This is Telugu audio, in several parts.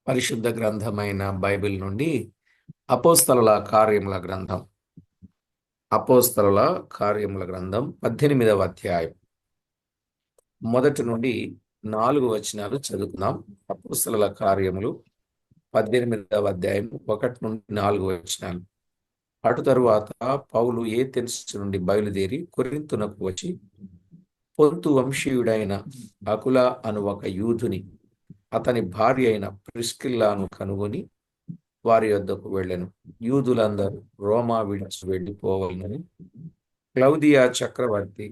పరిశుద్ధ గ్రంథమైన బైబిల్ నుండి అపోస్తలుల కార్యముల గ్రంథం అపోస్తలుల కార్యముల గ్రంథం 18వ అధ్యాయం మొదటి నుండి 4 వచనాలు చదువుకుందాం. అపోస్తలుల కార్యములు 18వ అధ్యాయం 1 నుండి 4 వచనాలు. అటు తరువాత పౌలు ఏథెన్స్ నుండి బయలుదేరి కొరింథునకు వచ్చి పొంతు వంశీయుడైన అకుల అను ఒక యూదుని అతని భార్య అయిన ప్రిస్కిల్లాను కనుగొని వారి యొద్దకు వెళ్ళెను. యూదులందరూ రోమా విడిచి వెళ్ళిపోవాలని క్లౌదియా చక్రవర్తి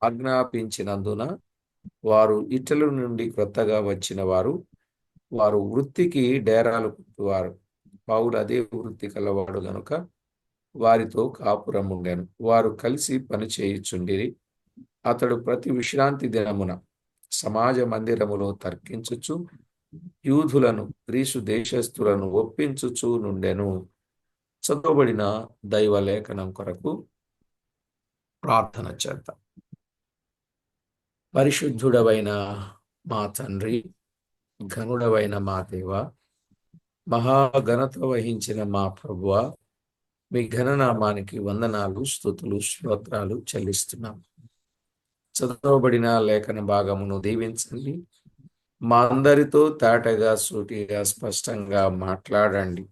ఆజ్ఞాపించినందున వారు ఇటలు నుండి క్రొత్తగా వచ్చిన వారు వృత్తికి డేరాలు కుట్టువారు. పౌలు అదే వృత్తి కలవాడు గనుక వారితో కాపురం ఉండెను. వారు కలిసి పని చేయుచుండిరి. అతడు ప్రతి విశ్రాంతి దినమున సమాజ మందిరములో తర్కించుచు యూదులను గ్రీసు దేశస్థులను ఒప్పించుచూ నుండెను. చదవబడిన దైవ లేఖనం కొరకు ప్రార్థన చేద్దాం. పరిశుద్ధుడవైన మా తండ్రి, ఘనుడవైన మా దేవ, మహాఘనత వహించిన మా ప్రభువ, మీ ఘననామానికి వందనాలు, స్తుతులు, స్తోత్రాలు చెల్లిస్తున్నాం. చదవబడిన లేఖన భాగమును దీవించండి. మా అందరితో తేటగా, సూటిగా, స్పష్టంగా మాట్లాడండి.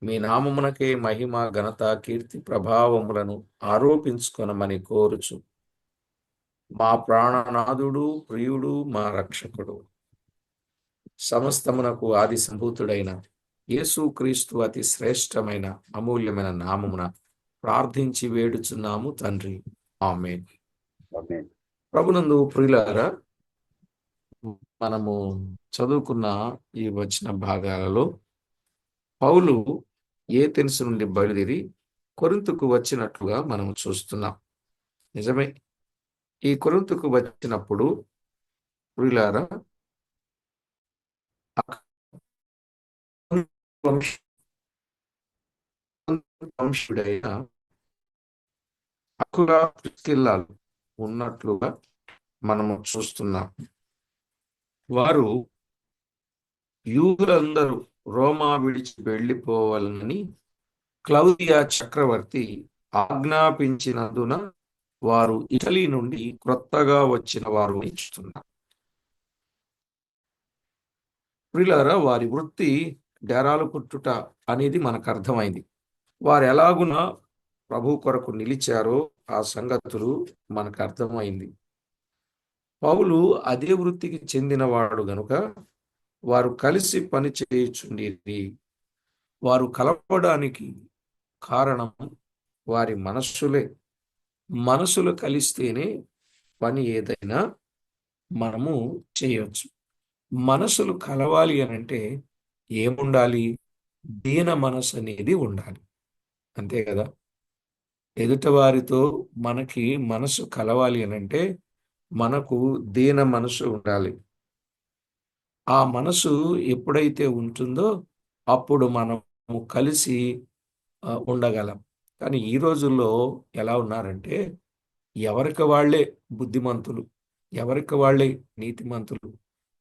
మీ నామమునకే మహిమ, ఘనత, కీర్తి, ప్రభావములను ఆరోపించుకొనమని కోరుచు మా ప్రాణనాథుడు, ప్రియుడు, మా రక్షకుడు, సమస్తమునకు ఆది సంభూతుడైన యేసుక్రీస్తు అతి శ్రేష్టమైన అమూల్యమైన నామమున ప్రార్థించి వేడుచున్నాము తండ్రి, ఆమేన్. ప్రభునందు ప్రియులారా, మనము చదువుకున్న ఈ వచన భాగాలలో పౌలు ఏథెన్స్ నుండి బయలుదేరి కొరింథుకు వచ్చినట్లుగా మనం చూస్తున్నాం. నిజమే, ఈ కొరింథుకు వచ్చినప్పుడు ప్రియులారా వంశీయుడైన అకుల ప్రిస్కిల్లాలు ఉన్నట్లుగా మనము చూస్తున్నాం. వారు యూదులందరూ రోమా విడిచి వెళ్ళిపోవాలని క్లౌదియా చక్రవర్తి ఆజ్ఞాపించినందున వారు ఇటలీ నుండి క్రొత్తగా వచ్చిన వారు ఇస్తున్నారు. ప్రియులారా, వారి వృత్తి డేరాలు కుట్టుట అనేది మనకు అర్థమైంది. వారు ఎలాగున ప్రభు కొరకు నిలిచారో ఆ సంగతులు మనకు అర్థమైంది. పౌలు అదే వృత్తికి చెందినవాడు గనుక వారు కలిసి పని చేయుచుండిరి. వారు కలవడానికి కారణం వారి మనస్సులే. మనసులు కలిస్తేనే పని ఏదైనా మనము చేయవచ్చు. మనసులు కలవాలి అనంటే ఏముండాలి? దీన మనసు అనేది ఉండాలి, అంతే కదా? ఎదుట వారితో మనకి మనసు కలవాలి అనంటే మనకు దీన మనసు ఉండాలి. ఆ మనసు ఎప్పుడైతే ఉంటుందో అప్పుడు మనము కలిసి ఉండగలం. కానీ ఈ రోజుల్లో ఎలా ఉన్నారంటే ఎవరికి వాళ్ళే బుద్ధిమంతులు, ఎవరికి వాళ్ళే నీతిమంతులు,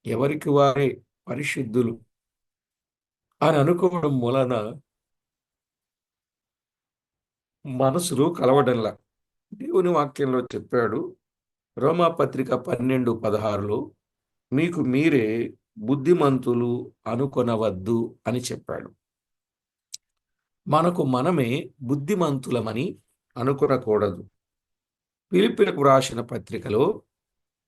ఎవరికి వారే పరిశుద్ధులు అని అనుకోవడం మూలన మనసులు కలవడంలా. దేవుని వాక్యంలో చెప్పాడు, రోమాపత్రిక 12:16లో మీకు మీరే బుద్ధిమంతులు అనుకొనవద్దు అని చెప్పాడు. మనకు మనమే బుద్ధిమంతులమని అనుకొనకూడదు. ఫిలిప్పీలకు రాసిన పత్రికలో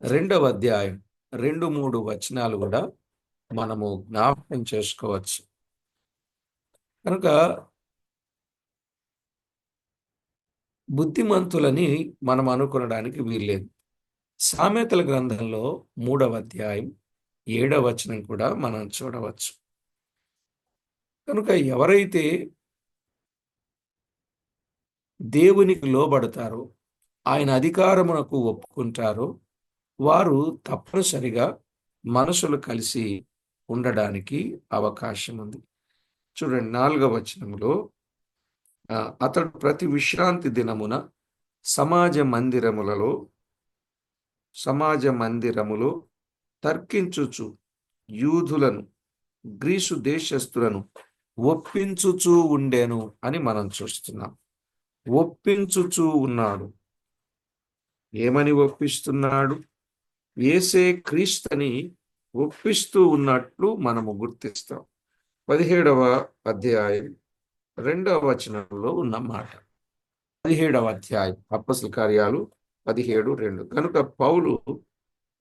2వ అధ్యాయం 2-3 వచనాలు కూడా మనము జ్ఞాపకం చేసుకోవచ్చు. కనుక బుద్ధిమంతులని మనం అనుకొనడానికి వీల్లేదు. సామెతల గ్రంథంలో 3వ అధ్యాయం 7వ వచనం కూడా మనం చూడవచ్చు. కనుక ఎవరైతే దేవునికి లోబడతారో, ఆయన అధికారమునకు ఒప్పుకుంటారో వారు తప్పనిసరిగా మనసులు కలిసి ఉండడానికి అవకాశం ఉంది. చూడండి, 4వ వచనంలో అతడు ప్రతి విశ్రాంతి దినమున సమాజ మందిరములో తర్కించుచు యూదులను గ్రీసు దేశస్థులను ఒప్పించుచూ ఉండెను అని మనం చూస్తున్నాం. ఒప్పించుచూ ఉన్నాడు. ఏమని ఒప్పిస్తున్నాడు? యేసే క్రీస్తుని ఒప్పిస్తూ ఉన్నట్లు మనము గుర్తిస్తాం. 17వ అధ్యాయం 2వ వచనంలో ఉన్న మాట. 17వ అధ్యాయం అప్పొస్తలుల కార్యాలు 17:2. కనుక పౌలు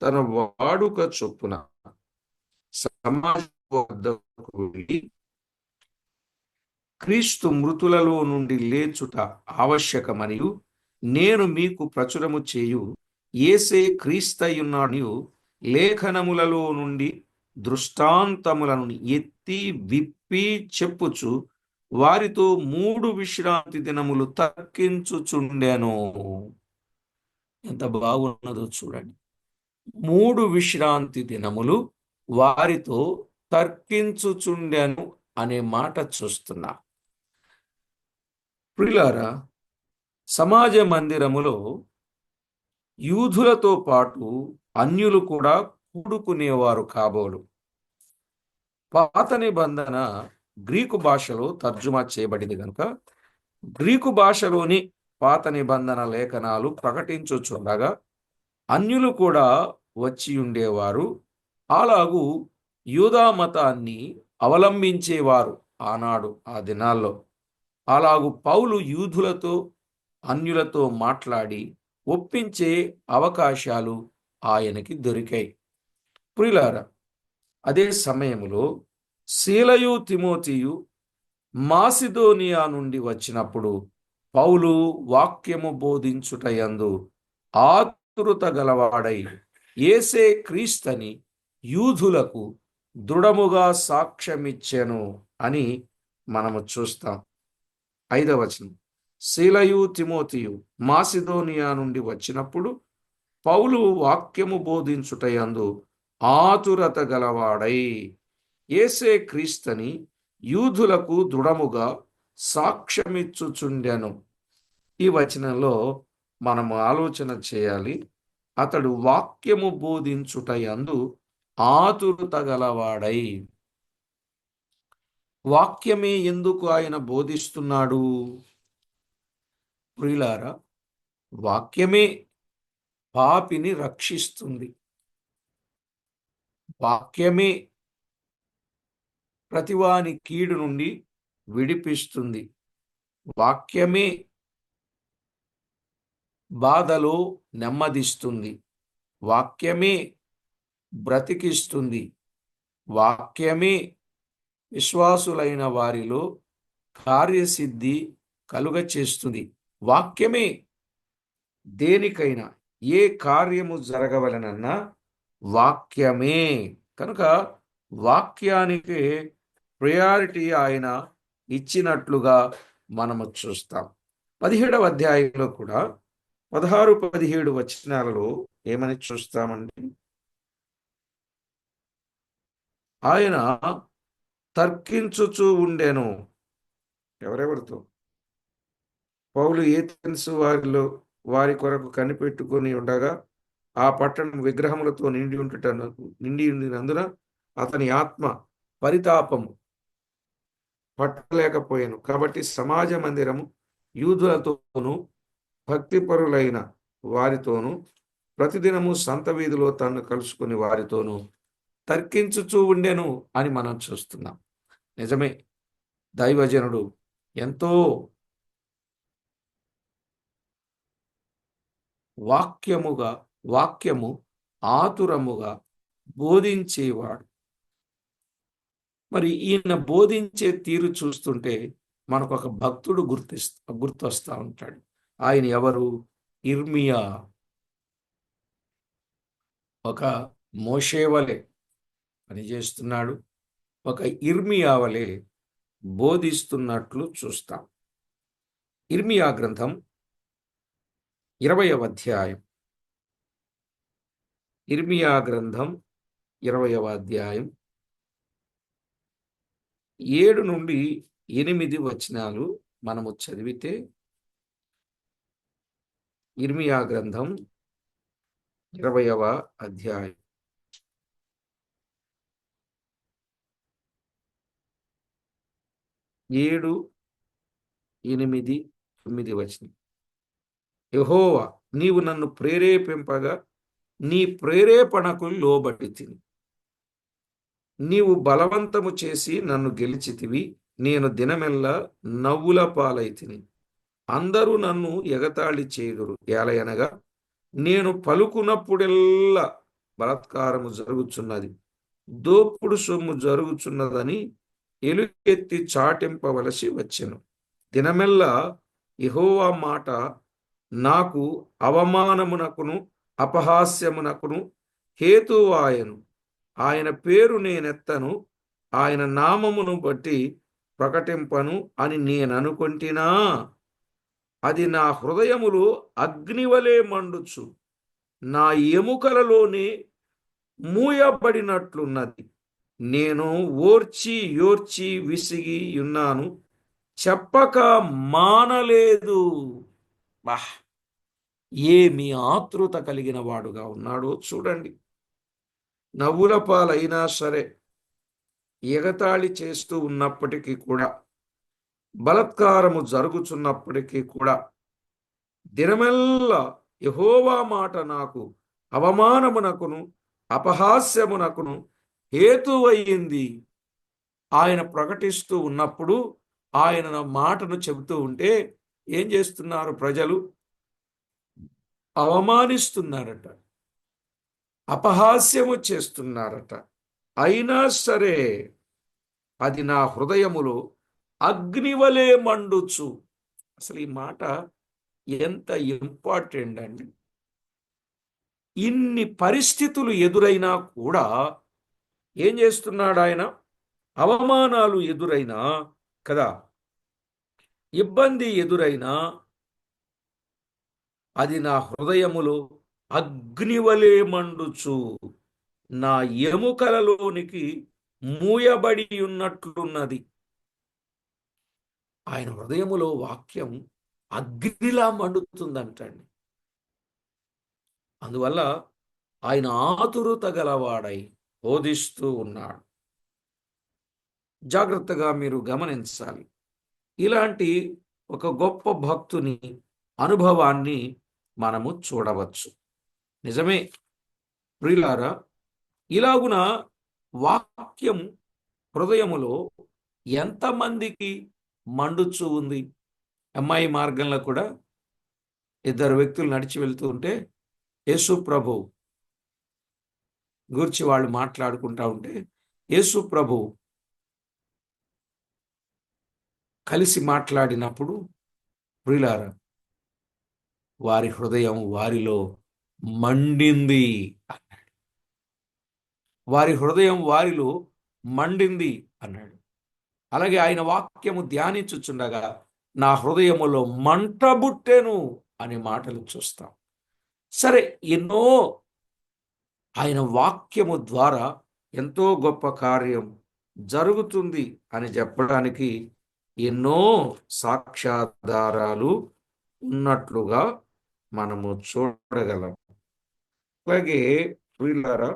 తన వాడుక చొప్పున సమాజం వద్దకు వెళ్ళి, క్రీస్తు మృతులలో నుండి లేచుట ఆవశ్యకమనియు నేను మీకు ప్రచురము చేయు యేసే క్రీస్తయున్నాడు లేఖనములలో నుండి దృష్టాంతములను ఎత్తి విప్పి చెప్పుచు వారితో 3 విశ్రాంతి దినములు తర్కించుచుండెను. ఎంత బాగున్నదో చూడండి. 3 విశ్రాంతి దినములు వారితో తర్కించుచుండెను అనే మాట చూస్తున్నా. ప్రియులారా, సమాజ మందిరములో యూదులతో పాటు అన్యులు కూడా కూడుకునేవారు కాబోలు. పాత నిబంధన గ్రీకు భాషలో తర్జుమా చేయబడింది కనుక గ్రీకు భాషలోని పాత నిబంధన లేఖనాలు ప్రకటించుచుండగా అన్యులు కూడా వచ్చి ఉండేవారు. అలాగూ యూదా మతాన్ని అవలంబించేవారు ఆనాడు, ఆ దినాల్లో. అలాగూ పౌలు యూదులతో అన్యులతో మాట్లాడి ఒప్పించే అవకాశాలు ఆయనకి దొరికాయి. ప్రియులారా, అదే సమయంలో సీలయు తిమోతియు మాసిదోనియా నుండి వచ్చినప్పుడు పౌలు వాక్యము బోధించుటయందు ఆతురత గలవాడై యేసే క్రీస్తని యూదులకు దృఢముగా సాక్ష్యమిచ్చెను అని మనము చూస్తాం. 5వ వచనం. సీలయు తిమోతియు మాసిదోనియా నుండి వచ్చినప్పుడు పౌలు వాక్యము బోధించుటయందు ఆతురత గలవాడై యేసే క్రీస్తని యూదులకు దృఢముగా సాక్ష్యమిచ్చుచుండెను. ఈ వచనంలో మనము ఆలోచన చేయాలి. అతడు వాక్యము బోధించుటయందు ఆతురత గలవాడై. వాక్యమే ఎందుకు ఆయన బోధిస్తున్నాడు? ప్రియులారా, వాక్యమే పాపిని రక్షిస్తుంది. వాక్యమే ప్రతివాని కీడు నుండి విడిపిస్తుంది. వాక్యమే బాధలో నెమ్మదిస్తుంది. వాక్యమే బ్రతికిస్తుంది. వాక్యమే విశ్వాసులైన వారిలో కార్యసిద్ధి కలుగచేస్తుంది. వాక్యమే దేనికైనా ఏ కార్యము జరగవలనన్నా వాక్యమే. కనుక వాక్యానికి ప్రయారిటీ ఆయన ఇచ్చినట్లుగా మనము చూస్తాం. 17వ అధ్యాయంలో కూడా 16-17 వచనాలలో ఏమని చూస్తామండి? ఆయన తర్కించుచూ ఉండెను. ఎవరెవరితో? పౌలు ఏథెన్సు వారి కొరకు కనిపెట్టుకొని ఉండగా ఆ పట్టణం విగ్రహములతో నిండి ఉండినందున అతని ఆత్మ పరితాపము పట్టలేకపోయాను. కాబట్టి సమాజ మందిరము యూదులతోనూ భక్తిపరులైన వారితోనూ ప్రతిదినము సంత వీధిలో తను కలుసుకుని వారితోనూ తర్కించుచూ ఉండెను అని మనం చూస్తున్నాం. నిజమే, దైవజనుడు ఎంతో వాక్యము ఆతురముగా బోధించేవాడు. మరి ఈయన బోధించే తీరు చూస్తుంటే మనకు ఒక భక్తుడు గుర్తొస్తా ఉంటాడు. ఆయన ఎవరు? ఇర్మియా. ఒక మోషే వలె పనిచేస్తున్నాడు, ఒక ఇర్మియా వలె బోధిస్తున్నట్లు చూస్తాం. ఇర్మియా గ్రంథం 20వ అధ్యాయం. ఇర్మియా గ్రంథం 20వ అధ్యాయం 7-8 వచనాలు మనము చదివితే, ఇర్మియా గ్రంథం 20వ అధ్యాయం 7, 8, 9 వచనం. యెహోవా, నీవు నన్ను ప్రేరేపింపగా నీ ప్రేరేపణకు లోబడితిని. నీవు బలవంతము చేసి నన్ను గెలిచితివి. నేను దినమెల్లా నవ్వుల పాలైతిని. అందరూ నన్ను ఎగతాళి చేయుదురు. ఏలయనగా నేను పలుకున్నప్పుడెల్లా బలాత్కారము జరుగుచున్నది, దోపుడు సొమ్ము జరుగుచున్నదని ఎలుగెత్తి చాటింపవలసి వచ్చెను. దినమెల్లా యెహోవా మాట నాకు అవమానమునకును అపహాస్యమునకును హేతువాయను. ఆయన పేరు నేనెత్తను, ఆయన నామమును బట్టి ప్రకటింపను అని నేననుకొంటినా అది నా హృదయములో అగ్నివలే మండుచు నా ఎముకలలోనే మూయబడినట్లున్నది. నేను ఓర్చి విసిగి ఉన్నాను, చెప్పక మానలేదు. బా, ఏమి ఆతృత కలిగిన వాడుగా ఉన్నాడో చూడండి. నవ్వుల పాలైనా సరే, ఎగతాళి చేస్తూ ఉన్నప్పటికీ కూడా, బలాత్కారము జరుగుచున్నప్పటికీ కూడా, దినమెల్లా యెహోవా మాట నాకు అవమానమునకును అపహాస్యమునకును హేతువయ్యింది. ఆయన ప్రకటిస్తూ ఉన్నప్పుడు, ఆయన మాటను చెబుతూ ఉంటే ఏం చేస్తున్నారు ప్రజలు? అవమానిస్తున్నారట, అపహాస్యము చేస్తున్నారట. అయినా సరే అది నా హృదయములో అగ్నివలే మండుచు. అసలు ఈ మాట ఎంత ఇంపార్టెంట్ అండి. ఇన్ని పరిస్థితులు ఎదురైనా కూడా ఏం చేస్తున్నాడు ఆయన? అవమానాలు ఎదురైనా కదా, ఇబ్బంది ఎదురైనా అది నా హృదయములో అగ్నివలే మండుచు నా ఎముకలలోనికి మూయబడి ఉన్నట్లున్నది. ఆయన హృదయములో వాక్యం అగ్నిలా మండుతుందంటండి. అందువల్ల ఆయన ఆతురత గలవాడై బోధిస్తూ ఉన్నాడు. జాగ్రత్తగా మీరు గమనించాలి. ఇలాంటి ఒక గొప్ప భక్తుని అనుభవాన్ని మనము చూడవచ్చు. నిజమే ప్రియులారా, ఇలాగున వాక్యం హృదయములో ఎంతమందికి మండుచూ ఉంది? అమ్మాయి మార్గంలో కూడా ఇద్దరు వ్యక్తులు నడిచి వెళ్తూ ఉంటే యేసు ప్రభు గురించి వాళ్ళు మాట్లాడుకుంటా ఉంటే, యేసు ప్రభు కలిసి మాట్లాడినప్పుడు ప్రియులారా, వారి హృదయం వారిలో మండింది అన్నాడు. వారి హృదయం వారిలో మండింది అన్నాడు. అలాగే ఆయన వాక్యము ధ్యానించుచుండగా నా హృదయములో మంట బుట్టెను అనే మాటలు చూస్తాం. సరే, ఎన్నో ఆయన వాక్యము ద్వారా ఎంతో గొప్ప కార్యం జరుగుతుంది అని చెప్పడానికి ఎన్నో సాక్ష్యాధారాలు ఉన్నట్లుగా మనము చూడగలం. అలాగే ప్రియులారా,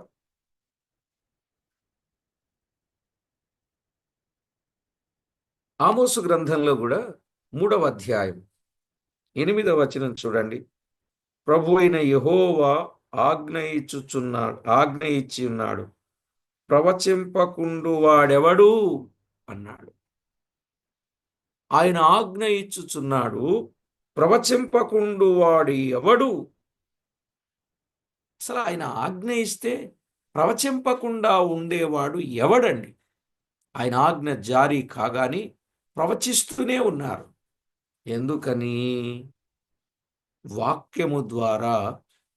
ఆమోసు గ్రంథంలో కూడా 3వ అధ్యాయం 8వ వచనం చూడండి. ప్రభు అయిన యెహోవా ఆజ్ఞ ఇచ్చి ఉన్నాడు, ప్రవచింపకుండు వాడెవడు అన్నాడు. ఆయన ఆజ్ఞ ఇచ్చుచున్నాడు, ప్రవచింపకుండు వాడు ఎవడు? అసలు ఆయన ఆజ్ఞ ఇస్తే ప్రవచింపకుండా ఉండేవాడు ఎవడండి? ఆయన ఆజ్ఞ జారీ కాగానే ప్రవచిస్తూనే ఉన్నారు. ఎందుకని? వాక్యము ద్వారా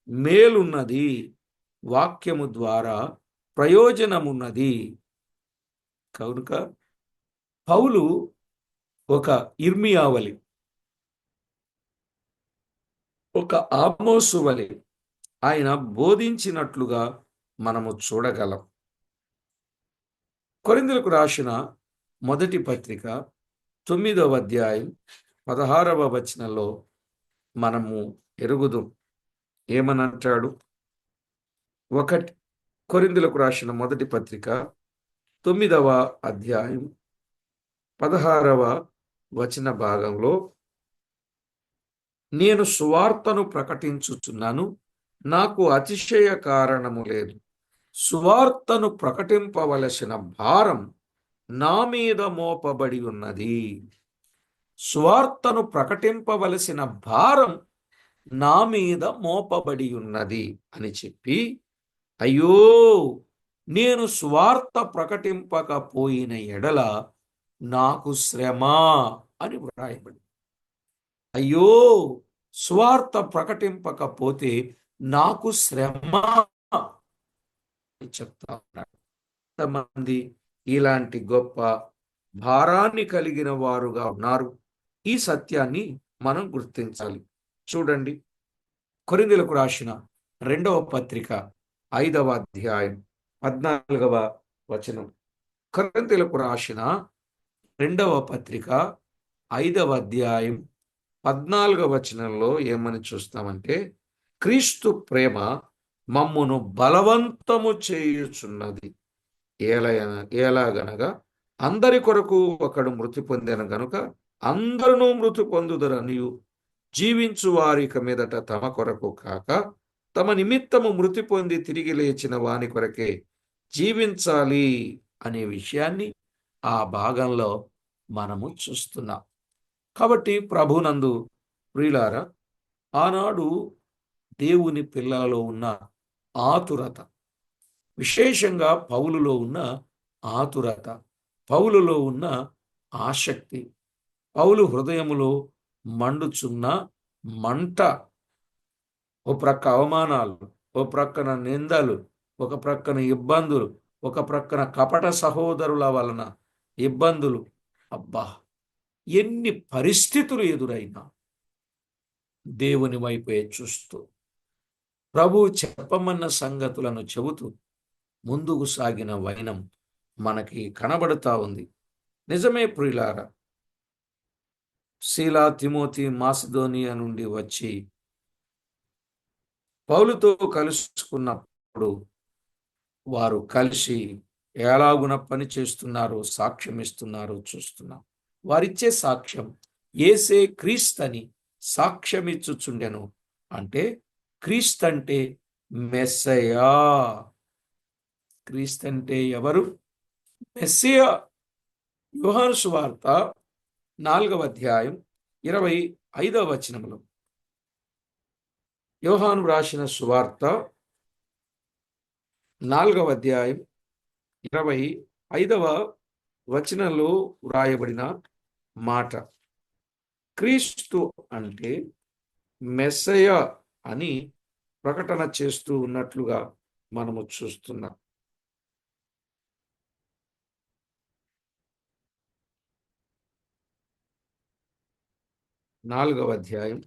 మేలున్నది, వాక్యము ద్వారా ప్రయోజనమున్నది. కనుక పౌలు ఒక ఇర్మియా వలె, ఒక ఆమోసు వలె ఆయన బోధించినట్లుగా మనము చూడగలం. కొరింథీయులకు రాసిన మొదటి పత్రిక 9వ అధ్యాయం 16వ వచనంలో మనము ఎరుగుదాం. ఏమనంటాడు? కొరింథీయులకు రాసిన మొదటి పత్రిక 9వ అధ్యాయం 16వ వచన భాగంలో, నేను సువార్తను ప్రకటించుచున్నాను, నాకు అతిశయ కారణము లేదు. సువార్తను ప్రకటింపవలసిన భారం నా మీద మోపబడి ఉన్నది. సువార్తను ప్రకటింపవలసిన భారం నా మీద మోపబడి ఉన్నది అని చెప్పి, అయ్యో, నేను సువార్త ప్రకటింపకపోయిన ఎడల నాకు శ్రమ అని వ్రాయబడి. అయ్యో, సువార్త ప్రకటింపకపోతే నాకు శ్రమ అని చెప్తా ఉన్నాడు. కొంతమంది ఇలాంటి గొప్ప భారాన్ని కలిగిన వారుగా ఉన్నారు. ఈ సత్యాన్ని మనం గుర్తించాలి. చూడండి, కొరింథీయులకు రాసిన 2వ పత్రిక 5వ అధ్యాయం 14వ వచనం. కొరింథీయులకు రాసిన 2వ పత్రిక 5వ అధ్యాయం 14వ వచనంలో ఏమని చూస్తామంటే, క్రీస్తు ప్రేమ మమ్మును బలవంతము చేయుచున్నది. ఎలాగనగా అందరి కొరకు ఒకడు మృతి పొందెను గనుక అందరూ మృతి పొందుదురనియు, జీవించు వారిక మీదట తమ కొరకు కాక తమ నిమిత్తము మృతి పొంది తిరిగి లేచిన వాని కొరకే జీవించాలి అనే విషయాన్ని ఆ భాగంలో మనము చూస్తున్నాం. కాబట్టి ప్రభునందు ప్రియులారా, ఆనాడు దేవుని పిల్లలలో ఉన్న ఆతురత, విశేషంగా పౌలులో ఉన్న ఆతురత, పౌలులో ఉన్న ఆసక్తి, పౌలు హృదయములో మండుచున్న మంట, ఓ ప్రక్క అవమానాలు, ఓ ప్రక్కన నిందలు, ఒక ప్రక్కన ఇబ్బందులు, ఒక ప్రక్కన కపట సహోదరుల వలన ఇబ్బందులు. అబ్బా, ఎన్ని పరిస్థితులు ఎదురైనా దేవుని వైపే చూస్తూ ప్రభు చెప్పమన్న సంగతులను చెబుతూ ముందుకు సాగిన వైనం మనకి కనబడుతా ఉంది. నిజమే ప్రియులారా, సీలా, తిమోతి మాసిదోనియా నుండి వచ్చి పౌలుతో కలుసుకున్నప్పుడు వారు కలిసి ఎలాగున పని చేస్తున్నారో, సాక్ష్యం ఇస్తున్నారో చూస్తున్నాం. వారిచ్చే సాక్ష్యం యేసే క్రీస్తని సాక్ష్యమిచ్చుచుండెను. అంటే క్రీస్తంటే మెస్సయా. క్రీస్తంటే ఎవరు? మెస్సియా. యోహాను సువార్త 4వ అధ్యాయం 25వ వచనంలో, యోహాను రాసిన సువార్త 4వ అధ్యాయం 25వ వచనంలో వ్రాయబడిన మాట, క్రీస్తు అంటే మెస్సయా అని ప్రకటన చేస్తూ ఉన్నట్లుగా మనము చూస్తున్నాం. నాలుగవ అధ్యాయం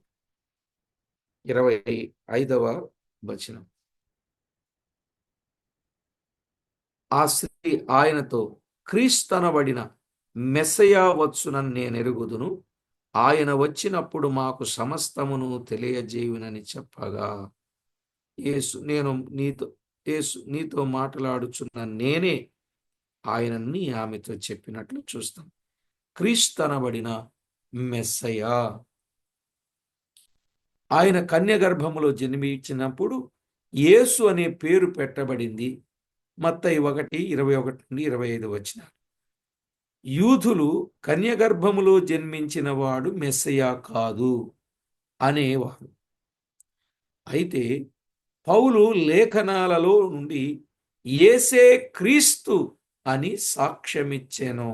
25వ వచనం. ఆ స్త్రీ ఆయనతో, క్రీస్తనబడిన మెస్సయా వచ్చునని నేనెరుగుదును, ఆయన వచ్చినప్పుడు మాకు సమస్తమును తెలియజేయునని చెప్పగా, యేసు నీతో మాట్లాడుచున్న నేనే ఆయనని ఆమెతో చెప్పినట్లు చూస్తాం. క్రీస్తనబడిన మెస్సయా. ఆయన కన్య గర్భములో జన్మించినప్పుడు యేసు అనే పేరు పెట్టబడింది. మత్తయి 1:21-25 వచనాలు. యూదులు కన్య గర్భములో జన్మించిన వాడు మెస్సయా కాదు అనేవారు. అయితే పౌలు లేఖనాలలో నుండి యేసే క్రీస్తు అని సాక్ష్యమిచ్చాను.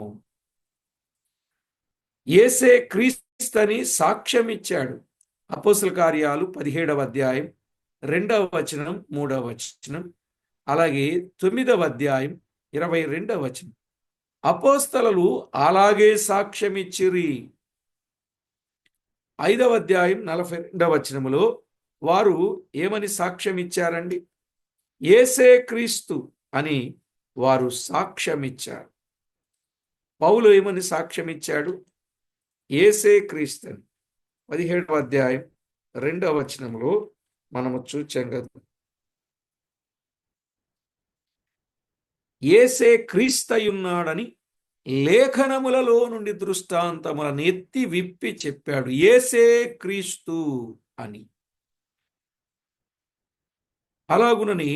యేసే క్రీస్తు అని సాక్ష్యమిచ్చాడు. అపోస్తల కార్యాలు 17వ అధ్యాయం 2వ వచనం, 3వ వచనం, అలాగే 9వ అధ్యాయం 22వ వచనం. అపోస్తలులు అలాగే సాక్ష్యమిచ్చిరి. 5వ అధ్యాయం 42వ వచనములో వారు ఏమని సాక్ష్యం ఇచ్చారండి? యేసే క్రీస్తు అని వారు సాక్ష్యమిచ్చారు. పౌలు ఏమని సాక్ష్యం ఇచ్చాడు? యేసే క్రీస్తు అని 17వ అధ్యాయం 2వ వచనంలో మనము చూచాం కదా. యేసే క్రీస్తయున్నాడని లేఖనములలో నుండి దృష్టాంతములను ఎత్తి విప్పి చెప్పాడు. యేసే క్రీస్తు అని. అలాగునని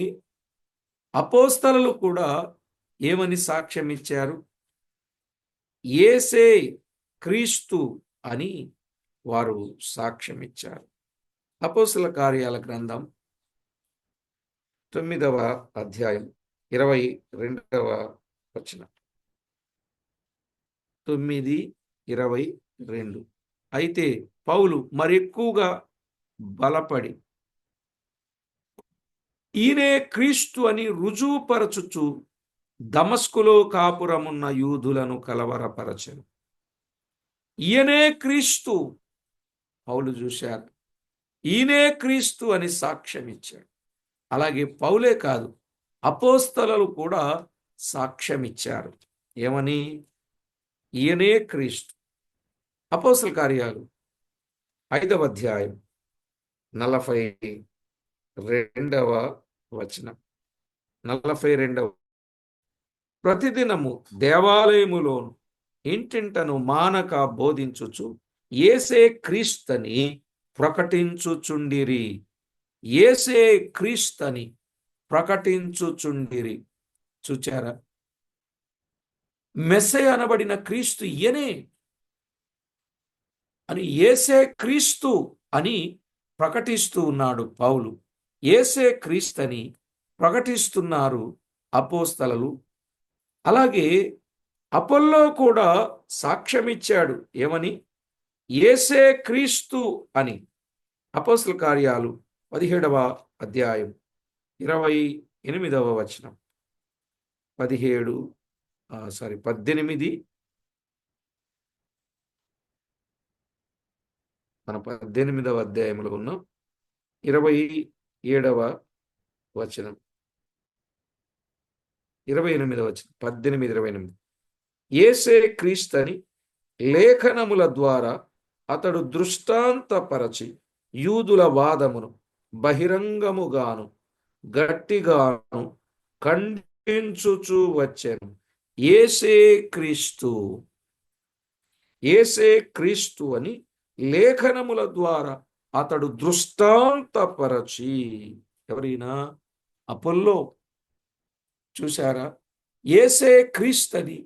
అపోస్తలులు కూడా ఏమని సాక్ష్యం ఇచ్చారు? యేసే క్రీస్తు అని వారు సాక్ష్యం ఇచ్చారు. అపోస్తల కార్యాల గ్రంథం 9వ అధ్యాయం 22వ వచనం. 9:22. అయితే పౌలు మరెక్కువగా బలపడి ఈయనే క్రీస్తు అని రుజువుపరచుచు దమస్కులో కాపురమున్న యూదులను కలవరపరచెను. ఈయనే క్రీస్తు. పౌలు చూశారు, ఈయనే క్రీస్తు అని సాక్ష్యం ఇచ్చాడు. అలాగే పౌలే కాదు, అపోస్తలులు కూడా సాక్ష్యం ఇచ్చారు. ఏమని? ఈయనే క్రీస్తు. అపోస్తల కార్యాలు 5వ అధ్యాయం 42వ వచనం. 42. ప్రతిదినము దేవాలయములోను ఇంటింటను మానక బోధించుచు యేసే క్రీస్తని ప్రకటించుచుండిరి. యేసే క్రీస్తని ప్రకటించుచుండిరి. చూచారా? మెస్సయ అనబడిన క్రీస్తు ఈయనే అని, యేసే క్రీస్తు అని ప్రకటిస్తూ ఉన్నాడు పౌలు. యేసే క్రీస్తని ప్రకటిస్తున్నారు అపోస్తలులు. అలాగే అపోల్లో కూడా సాక్ష్యమిచ్చాడు. ఏమని? యేసే క్రీస్తు అని. అపోస్తల కార్యాలు 17వ అధ్యాయం 28వ వచనం. 18 మన 18వ అధ్యాయంలో ఉన్నాం. 27వ వచనం, 28వ వచనం. 18, 28. యేసే క్రీస్తని లేఖనముల ద్వారా అతడు దృష్టాంతపరచి యూదుల వాదమును బహిరంగముగాను గట్టిగాను ఖండించుచూ వచ్చెను. యేసే క్రీస్తు, యేసే క్రీస్తు అని లేఖనముల ద్వారా అతడు దృష్టాంతపరచి. ఎవరైనా? అపోల్లో. చూశారా? యేసే క్రీస్తని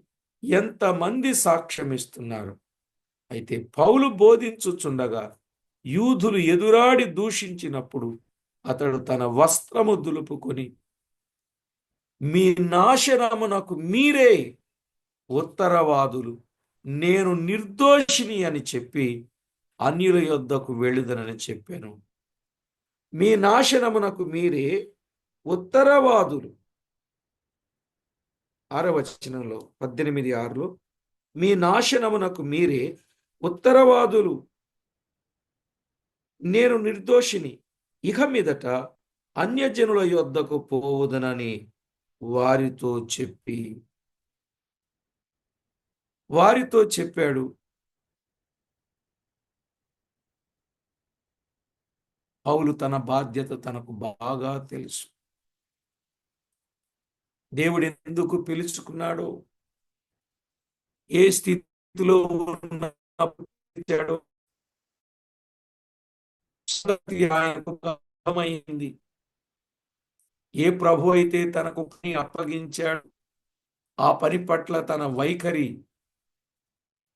ఎంతమంది సాక్ష్యమిస్తున్నారు. అయితే పౌలు బోధించుచుండగా యూదులు ఎదురాడి దూషించినప్పుడు అతడు తన వస్త్రము దులుపుకొని, మీ నాశనమునకు మీరే ఉత్తరవాదులు, నేను నిర్దోషిని అని చెప్పి అన్యుల యొద్దకు వెళ్ళుదనని చెప్పాను. మీ నాశనమునకు మీరే ఉత్తరవాదులు. 6వ వచనంలో 18:6లో మీ నాశనమునకు మీరే ఉత్తరవాదులు, నేను నిర్దోషిని, ఇక మీదట అన్యజనుల యొద్దకు పోవుదనని వారితో చెప్పాడు. పౌలు తన బాధ్యత తనకు బాగా తెలుసు. దేవుడు ఎందుకు పిలుచుకున్నాడో, ఏ స్థితిలో ఉన్నాడో ఆయనకు అర్థమైంది. ఏ ప్రభు అయితే తనకు పని అప్పగించాడు, ఆ పని పట్ల తన వైఖరి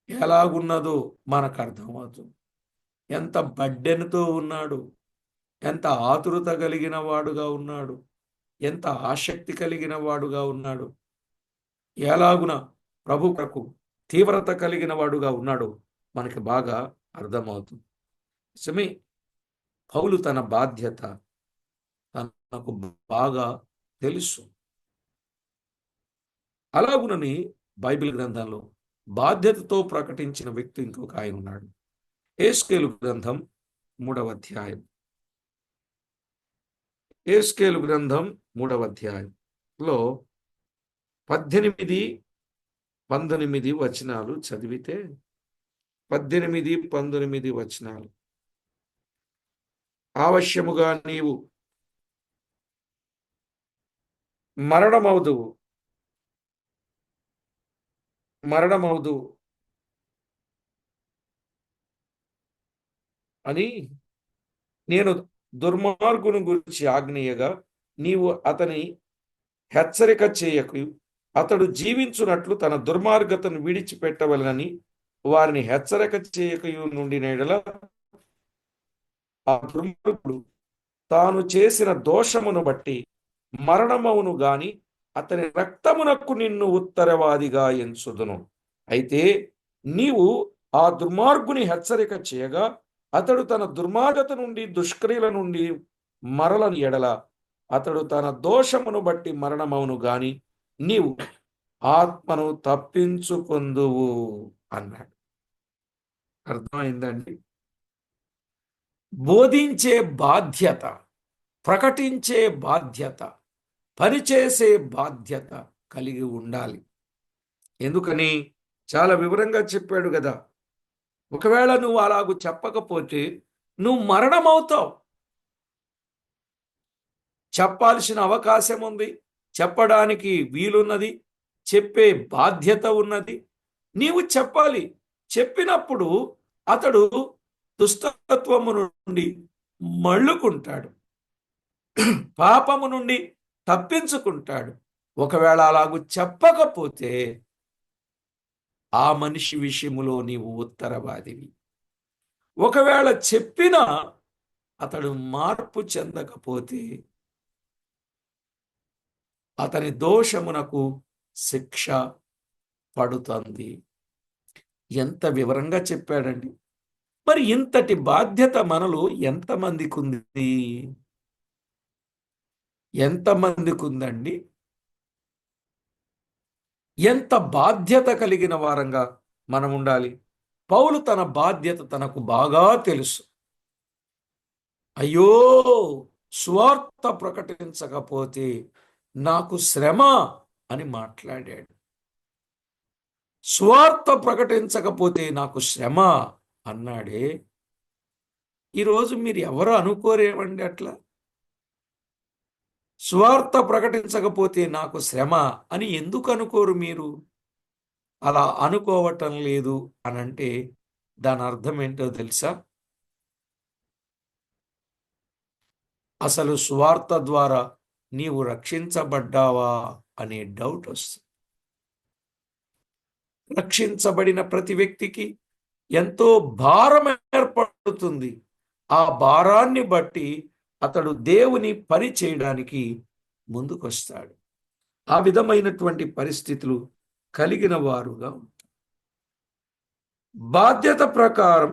ఎలాగున్నదో మనకు అర్థమవుతుంది. ఎంత బడ్డెనుతో ఉన్నాడు, ఎంత ఆతురత కలిగిన వాడుగా ఉన్నాడు, ఎంత ఆసక్తి కలిగిన వాడుగా ఉన్నాడు, ఎలాగున ప్రభు కొరకు తీవ్రత కలిగిన వాడుగా ఉన్నాడో మనకి బాగా అర్థమవుతుంది. నిజమే, పౌలు తన బాధ్యత తనకు బాగా తెలుసు. అలాగునని బైబిల్ గ్రంథంలో బాధ్యతతో ప్రకటించిన వ్యక్తి ఇంకొక ఆయన ఉన్నాడు. యెహెజ్కేలు గ్రంథం 3వ అధ్యాయం. యెహెజ్కేలు గ్రంథం 3వ అధ్యాయంలో 18, 19 వచనాలు చదివితే, 18, 19 వచనాలు. ఆవశ్యముగా నీవు మరణమవుదువు, మరణమవుదు అని నేను దుర్మార్గుని గురించి ఆజ్ఞయగా నీవు అతని హెచ్చరిక చేయకు. అతడు జీవించున్నట్లు తన దుర్మార్గతను విడిచిపెట్టవలనని వారిని హెచ్చరిక చేయకయు నుండి నెడల ఆ దుర్మార్గుడు తాను చేసిన దోషమును బట్టి మరణమవును గాని అతని రక్తమునకు నిన్ను ఉత్తరవాదిగా ఎంచుదును. అయితే నీవు ఆ దుర్మార్గుని హెచ్చరిక చేయగా అతడు తన దుర్మార్గత నుండి దుష్క్రియల నుండి మరలని ఎడల అతడు తన దోషమును బట్టి మరణమవును గాని నీవు ఆత్మను తప్పించుకొందువు అన్నాడు. అర్థమైందండి? బోధించే బాధ్యత, ప్రకటించే బాధ్యత, పనిచేసే బాధ్యత కలిగి ఉండాలి. ఎందుకని? చాలా వివరంగా చెప్పాడు కదా. ఒకవేళ నువ్వు అలాగూ చెప్పకపోతే నువ్వు మరణమవుతావు. చెప్పాల్సిన అవకాశం ఉంది, చెప్పడానికి వీలున్నది, చెప్పే బాధ్యత ఉన్నది. నీవు చెప్పాలి. చెప్పినప్పుడు అతడు దుష్టత్వము నుండి మళ్ళుకుంటాడు, పాపము నుండి తప్పించుకుంటాడు. ఒకవేళ అలాగూ చెప్పకపోతే ఆ మనిషి విషయములో నీవు ఉత్తరవాదివి. ఒకవేళ చెప్పినా అతడు మార్పు చెందకపోతే అతని దోషమునకు శిక్ష పడుతుంది. ఎంత వివరంగా చెప్పాడండి. మరి ఇంతటి బాధ్యత మనలో ఎంతమందికి ఉంది? ఎంతమందికి ఉందండి? ఎంత బాధ్యత కలిగిన వారంగా మనం ఉండాలి? పౌలు తన బాధ్యత తనకు బాగా తెలుసు. అయ్యో, స్వార్థ ప్రకటించకపోతే నాకు శ్రమ అని మాట్లాడాడు. స్వార్థ ప్రకటించకపోతే నాకు శ్రమ అన్నాడే. ఈరోజు మీరు ఎవరు అనుకోరేమండి అట్లా? స్వార్థ ప్రకటించకపోతే నాకు శ్రమ అని ఎందుకు అనుకోరు మీరు? అలా అనుకోవటం లేదు అనంటే దాని అర్థం ఏంటో తెలుసా? అసలు స్వార్థ ద్వారా నీవు రక్షించబడ్డావా అనే డౌట్ వస్తుంది. రక్షించబడిన ప్రతి వ్యక్తికి ఎంతో భారం ఏర్పడుతుంది. ఆ భారాన్ని బట్టి అతడు దేవుని పని చేయడానికి ముందుకొస్తాడు. ఆ విధమైనటువంటి పరిస్థితులు కలిగిన వారుగా బాధ్యత ప్రకారం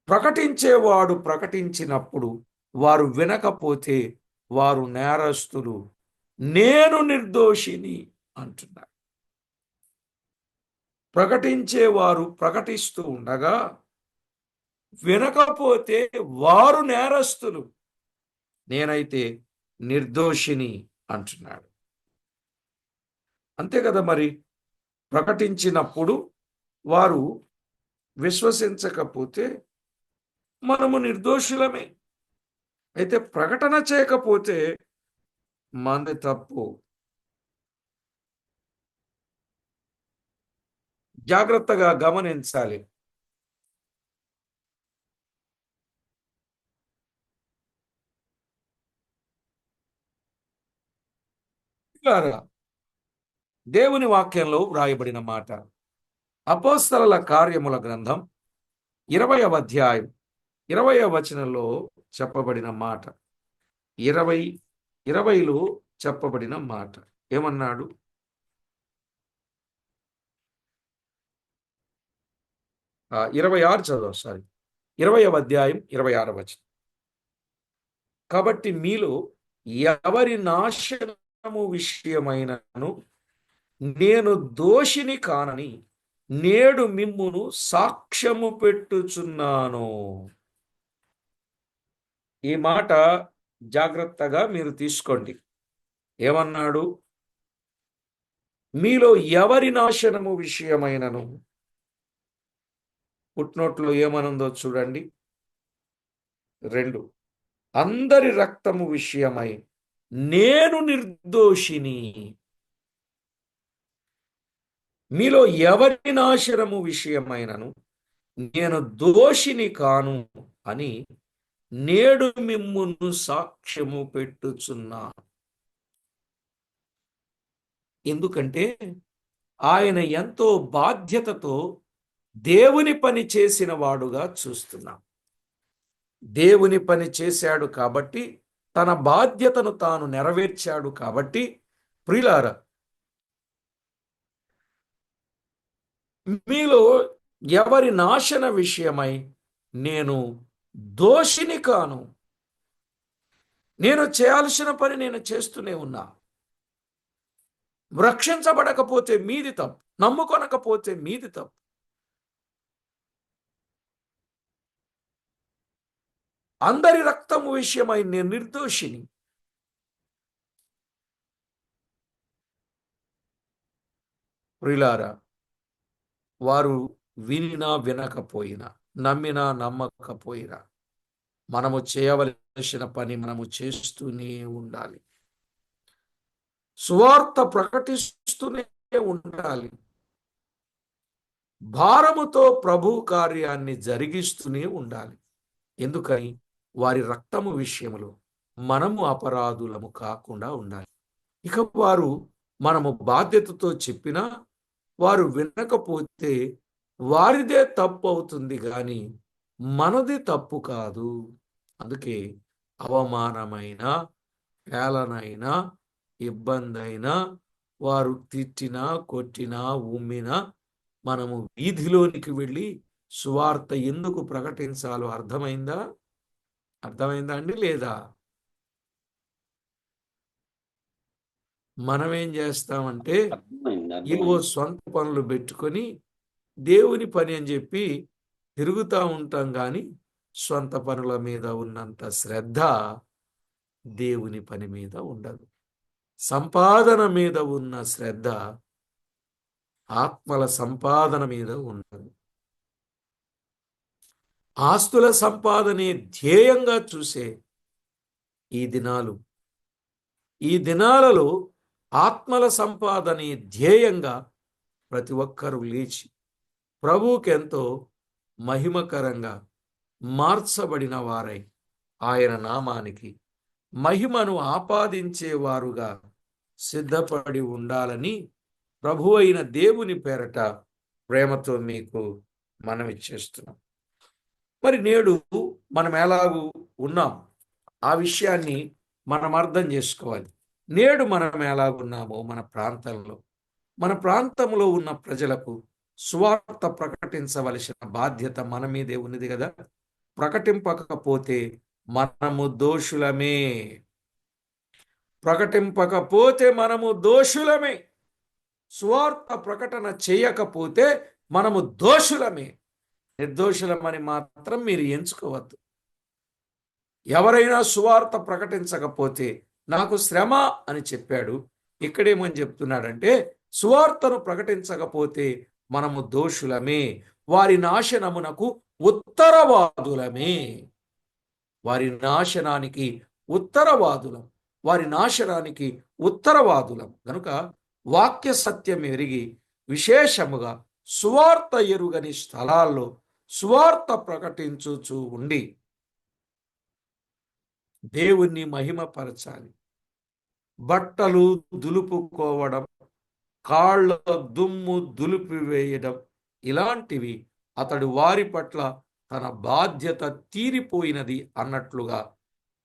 ప్రకటించేవాడు ప్రకటించినప్పుడు వారు వినకపోతే వారు నేరస్తులు, నేను నిర్దోషిని అంటున్నారు. ప్రకటించేవారు ప్రకటిస్తూ ఉండగా వినకపోతే వారు నేరస్తులు, నేనైతే నిర్దోషిని అంటున్నాడు. అంతే కదా మరి. ప్రకటించినప్పుడు వారు విశ్వసించకపోతే మనము నిర్దోషులమే. అయితే ప్రకటన చేయకపోతే మనది తప్పు. జాగ్రత్తగా గమనించాలి. దేవుని వాక్యంలో వ్రాయబడిన మాట, అపోస్తలుల కార్యముల గ్రంథం 20వ అధ్యాయం 20వ వచనంలో చెప్పబడిన మాట, 20లో చెప్పబడిన మాట ఏమన్నాడు? 26 చదువు. సారీ, 20వ అధ్యాయం 26వ వచనం. కాబట్టి మీలో ఎవరి నాశనము విషయమైనను నేను దోషిని కానని నేడు మిమ్మును సాక్ష్యము పెట్టుచున్నాను. ఈ మాట జాగ్రత్తగా మీరు తీసుకోండి. ఏమన్నాడు? మీలో ఎవరి నాశనము విషయమైనను. ఫుట్నోట్లో ఏమనుందో చూడండి. 2, అందరి రక్తము విషయమై నేను నిర్దోషిని. మీలో ఎవరి నాశనము విషయమైనను నేను దోషిని కాను అని నేడు మిమ్మును సాక్ష్యము పెట్టుచున్నాను. ఎందుకంటే ఆయన ఎంతో బాధ్యతతో దేవుని పని చేసిన వాడుగా చూస్తున్నాం. దేవుని పని చేశాడు కాబట్టి, తన బాధ్యతను తాను నెరవేర్చాడు కాబట్టి, ప్రియులారా, మీలో ఎవరి నాశన విషయమై నేను దోషిని కాను. నేను చేయాల్సిన పని నేను చేస్తూనే ఉన్నా. రక్షించబడకపోతే మీది తప్పు, నమ్ముకొనకపోతే మీది తప్పు. అందరి రక్తము విషయమై నేను నిర్దోషిని. ప్రియులారా, వారు వినినా వినకపోయినా, నమ్మినా నమ్మకపోయినా, మనము చేయవలసిన పని మనము చేస్తూనే ఉండాలి. సువార్త ప్రకటిస్తూనే ఉండాలి. భారముతో ప్రభు కార్యాన్ని జరిగిస్తూనే ఉండాలి. ఎందుకని? వారి రక్తము విషయములో మనము అపరాధులము కాకుండా ఉండాలి. ఇక వారు మనము బాధ్యతతో చెప్పినా వారు వినకపోతే వారిదే తప్పు అవుతుంది, కానీ మనది తప్పు కాదు. అందుకే అవమానమైన, హేళనైన, ఇబ్బంది అయినా, వారు తిట్టినా, కొట్టినా, ఉమ్మినా మనము వీధిలోనికి వెళ్ళి సువార్త ఎందుకు ప్రకటించాలో అర్థమైందా? అర్థమైందా అండి? లేదా? మనం ఏం చేస్తామంటే ఏవో సొంత పనులు పెట్టుకొని దేవుని పని అని చెప్పి తిరుగుతూ ఉంటాం, కానీ సొంత పనుల మీద ఉన్నంత శ్రద్ధ దేవుని పని మీద ఉండదు. సంపాదన మీద ఉన్న శ్రద్ధ ఆత్మల సంపాదన మీద ఉండదు. ఆస్తుల సంపాదనే ధ్యేయంగా చూసే ఈ దినాలలో ఆత్మల సంపాదనే ధ్యేయంగా ప్రతి ఒక్కరూ లేచి ప్రభువుకెంతో మహిమకరంగా మార్చబడిన వారై ఆయన నామానికి మహిమను ఆపాదించేవారుగా సిద్ధపడి ఉండాలని ప్రభు అయిన దేవుని పేరట ప్రేమతో మీకు మనవి చేస్తున్నాం. మరి నేడు మనం ఎలాగూ ఉన్నాం, ఆ విషయాన్ని మనం అర్థం చేసుకోవాలి. నేడు మనం ఎలాగున్నామో మన ప్రాంతంలో ఉన్న ప్రజలకు సువార్త ప్రకటించవలసిన బాధ్యత మన మీదే ఉన్నది కదా. ప్రకటింపకపోతే మనము దోషులమే. ప్రకటింపకపోతే మనము దోషులమే. సువార్త ప్రకటన చేయకపోతే మనము దోషులమే. నిర్దోషులమని మాత్రం మీరు ఎంచుకోవద్దు. ఎవరైనా సువార్త ప్రకటించకపోతే నాకు శ్రమ అని చెప్పాడు. ఇక్కడేమని చెప్తున్నాడంటే, సువార్తను ప్రకటించకపోతే మనము దోషులమే, వారి నాశనమునకు ఉత్తరవాదులమే. వారి నాశనానికి ఉత్తరవాదులం. వారి నాశనానికి ఉత్తరవాదులం గనుక వాక్య సత్యం ఎరిగి విశేషముగా సువార్త ఎరుగని స్థలాల్లో సువార్త ప్రకటించుచూ ఉండి దేవుణ్ణి మహిమపరచాలి. బట్టలు దులుపుకోవడం, కాళ్ళ దుమ్ము దులిపివేయడం, ఇలాంటివి అతడు వారి పట్ల తన బాధ్యత తీరిపోయినది అన్నట్లుగా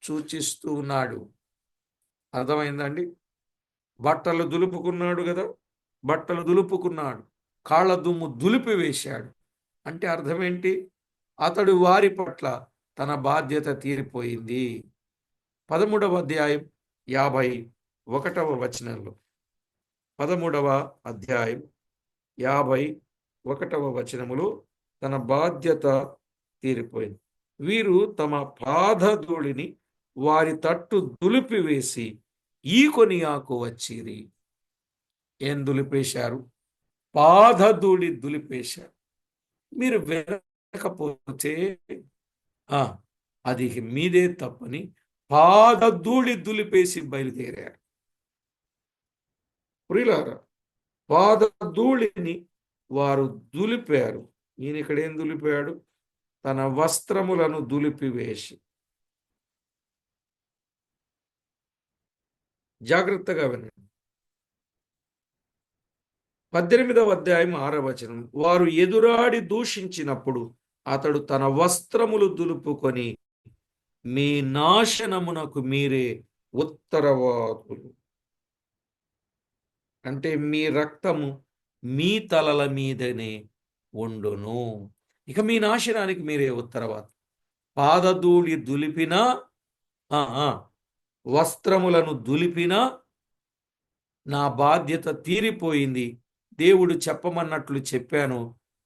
సూచిస్తూ ఉన్నాడు. అర్థమైందండి? బట్టలు దులుపుకున్నాడు కదా, బట్టలు దులుపుకున్నాడు, కాళ్ళ దుమ్ము దులిపివేశాడు అంటే అర్థం ఏంటి? అతడు వారి పట్ల తన బాధ్యత తీరిపోయింది. 13వ అధ్యాయం 51వ వచనంలో, 13వ అధ్యాయం 51వ వచనములో తన బాధ్యత తీరిపోయింది. వీరు తమ పాదధూళిని వారి తట్టు దులిపివేసి ఈ కొనియాకు వచ్చిరి. ఏం దులిపేశారు? పాదధూళి దులిపేశారు. మీరు వినకపోతే అది మీదే తప్పని పాదధూళి దులిపేసి బయలుదేరారు. ప్రియులారా, పాదధూళిని వారు దులిపారు. ఈయన ఇక్కడ ఏం దులిపాడు? తన వస్త్రములను దులిపివేసి. జాగ్రత్తగా వినండి. 18వ అధ్యాయం 6వ వచనం. వారు ఎదురాడి దూషించినప్పుడు అతడు తన వస్త్రములు దులుపుకొని, మీ నాశనమునకు మీరే ఉత్తరవాదులు. అంటే మీ రక్తము మీ తలల మీదనే ఉండును. ఇక మీ నాశనానికి మీరే ఉత్తరవాదు. పాదధూళి దులిపినా, వస్త్రములను దులిపినా నా బాధ్యత తీరిపోయింది. దేవుడు చెప్పమన్నట్లు చెప్పాను.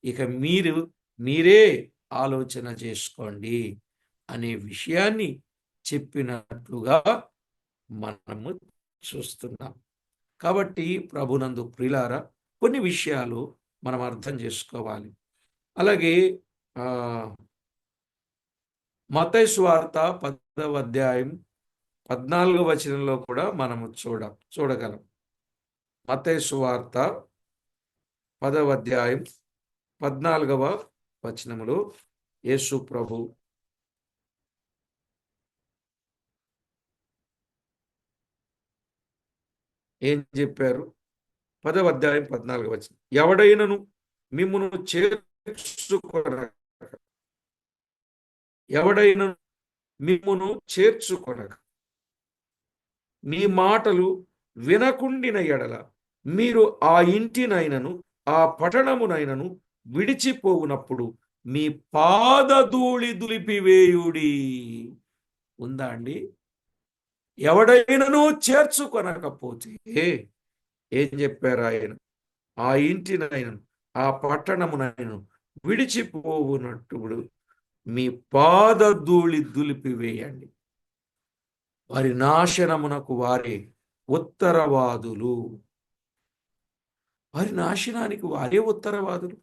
ఇక మీరే ఆలోచన చేసుకోండి అనే విషయాన్ని చెప్పినట్లుగా మనము చూస్తున్నాం. కాబట్టి ప్రభునందు ప్రియులారా, కొన్ని విషయాలు మనం అర్థం చేసుకోవాలి. అలాగే మత్తయి సువార్త 10వ అధ్యాయం 14వ వచనంలో కూడా మనము చూడగలం. మత్తయి సువార్త 10వ అధ్యాయం 14వ వచనములో యేసు ప్రభు ఏం చెప్పారు? 10వ అధ్యాయం 14వ వచనం. ఎవడైనను మిమ్మును చేర్చుకొనక మీ మాటలు వినకుండిన ఎడల మీరు ఆ ఇంటినైనను ఆ పట్టణమునైనను విడిచిపోవునప్పుడు మీ పాదధూళి దులిపివేయుడి. ఉందా అండి? ఎవడైనను చేర్చుకొనకపోతే ఏం చెప్పారు ఆయన? ఆ ఇంటినైనను ఆ పట్టణమునైనను విడిచిపోవునప్పుడు మీ పాదధూళి దులిపివేయండి. వారి నాశనమునకు వారే ఉత్తరవాదులు. వారి నాశనానికి వారే ఉత్తరవాదులు.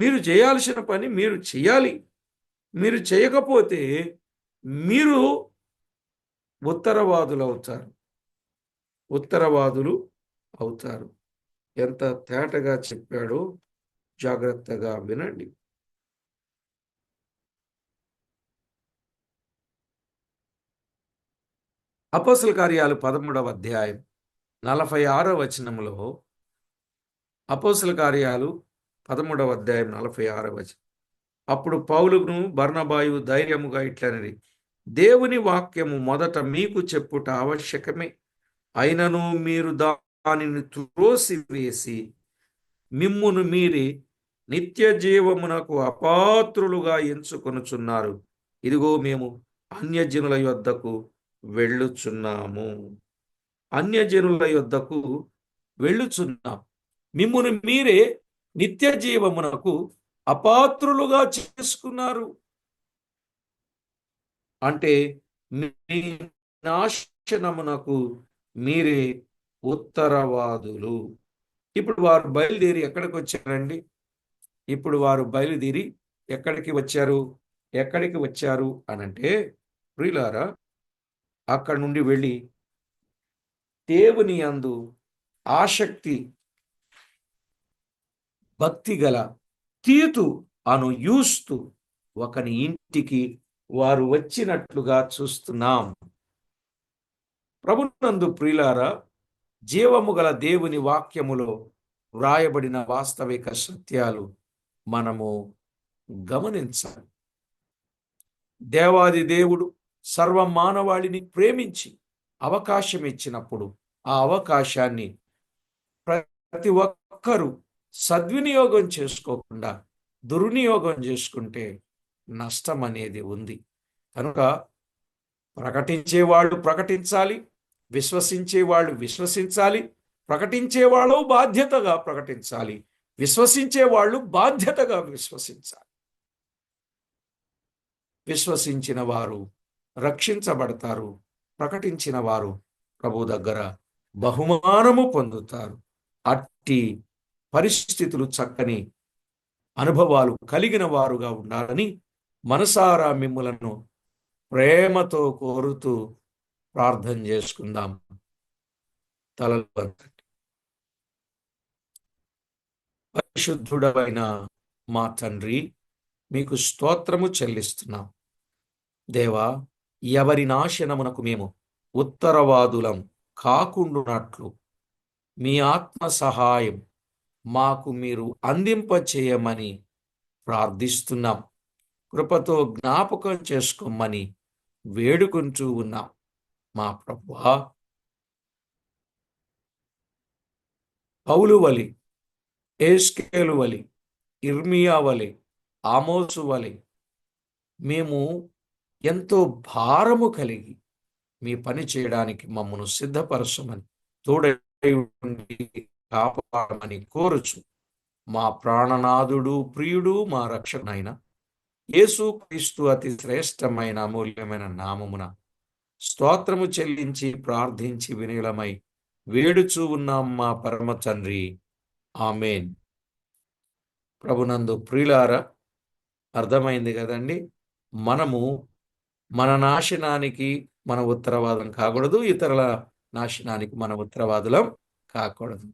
మీరు చేయాల్సిన పని మీరు చేయాలి. మీరు చేయకపోతే మీరు ఉత్తరవాదులు అవుతారు. ఎంత తేటగా చెప్పాడో జాగ్రత్తగా వినండి. అపోస్తల కార్యాలు 13వ అధ్యాయం 46వ వచనంలో, అపోస్తల కార్యాలు 13వ అధ్యాయం 46వ వచనం. అప్పుడు పౌలును బర్నబాయు ధైర్యముగా ఇట్లనిరి, దేవుని వాక్యము మొదట మీకు చెప్పుట ఆవశ్యకమే. అయినను మీరు దానిని త్రోసివేసి మిమ్మును మీరే నిత్య జీవమునకు అపాత్రులుగా ఎంచుకొనుచున్నారు. ఇదిగో మేము అన్యజనుల యొద్దకు వెళ్ళుచున్నాము. అన్యజనుల యొద్దకు వెళ్ళుచున్నాం. మిమ్మును మీరే నిత్య జీవమునకు అపాత్రులుగా చేసుకున్నారు. అంటే మీ నాశనమునకు మీరే ఉత్తరవాదులు. ఇప్పుడు వారు బయలుదేరి ఎక్కడికి వచ్చారండి? ఇప్పుడు వారు బయలుదేరి ఎక్కడికి వచ్చారు అనంటే, ప్రియులారా, అక్కడి నుండి వెళ్ళి దేవుని యందు ఆసక్తి భక్తి గల తీతు అను యూస్తు ఒకని ఇంటికి వారు వచ్చినట్లుగా చూస్తున్నాం. ప్రభునందు ప్రియులారా, జీవము గల దేవుని వాక్యములో వ్రాయబడిన వాస్తవిక సత్యాలు మనము గమనించాలి. దేవాది దేవుడు సర్వ మానవాళిని ప్రేమించి అవకాశం ఇచ్చినప్పుడు ఆ అవకాశాన్ని ప్రతి ఒక్కరూ సద్వినియోగం చేసుకోకుండా దుర్వినియోగం చేసుకుంటే నష్టం అనేది ఉంది. కనుక ప్రకటించేవాళ్ళు ప్రకటించాలి, విశ్వసించేవాళ్ళు విశ్వసించాలి, ప్రకటించేవాళ్ళు బాధ్యతగా ప్రకటించాలి, విశ్వసించేవాళ్ళు బాధ్యతగా విశ్వసించాలి. విశ్వసించిన వారు రక్షించబడతారు, ప్రకటించిన వారు ప్రభు దగ్గర బహుమానము పొందుతారు. అట్టి పరిస్థితులు, చక్కని అనుభవాలు కలిగిన వారుగా ఉండాలని మనసారా మిమ్ములను ప్రేమతో కోరుతూ ప్రార్థన చేసుకుందాం. తలలు వంచండి. పరిశుద్ధుడవైన మా తండ్రి, మీకు స్తోత్రము చెల్లిస్తున్నాం. దేవా, ఎవరి నాశనమునకు మేము ఉత్తరవాదులం కాకుండునట్లు మీ ఆత్మ సహాయం మాకు మీరు అందింపచేయమని ప్రార్థిస్తున్నాం. కృపతో జ్ఞాపకం చేసుకోమని వేడుకుంటూ ఉన్నాం. మా ప్రభువా, పౌలు వలి, ఏస్కేలు వలి, ఇర్మియా వలి, ఆమోసు వలి మేము ఎంతో భారము కలిగి మీ పని చేయడానికి మమ్మను సిద్ధపరచమని, తోడై ఉండి కాపాడమని కోరుచు మా ప్రాణనాథుడు, ప్రియుడు, మా రక్షకుడైన యేసుక్రీస్తు అతి శ్రేష్టమైన అమూల్యమైన నామమున స్తోత్రము చెల్లించి ప్రార్థించి వినీలమై వేడుచూ ఉన్నాం మా పరమ తండ్రి. ఆమేన్. ప్రభునందు ప్రియులారా, అర్థమైంది కదండి. మనము మన నాశనానికి మన ఉత్తరవాదం కాకూడదు, ఇతరుల నాశనానికి మన ఉత్తరవాదులం కాకూడదు.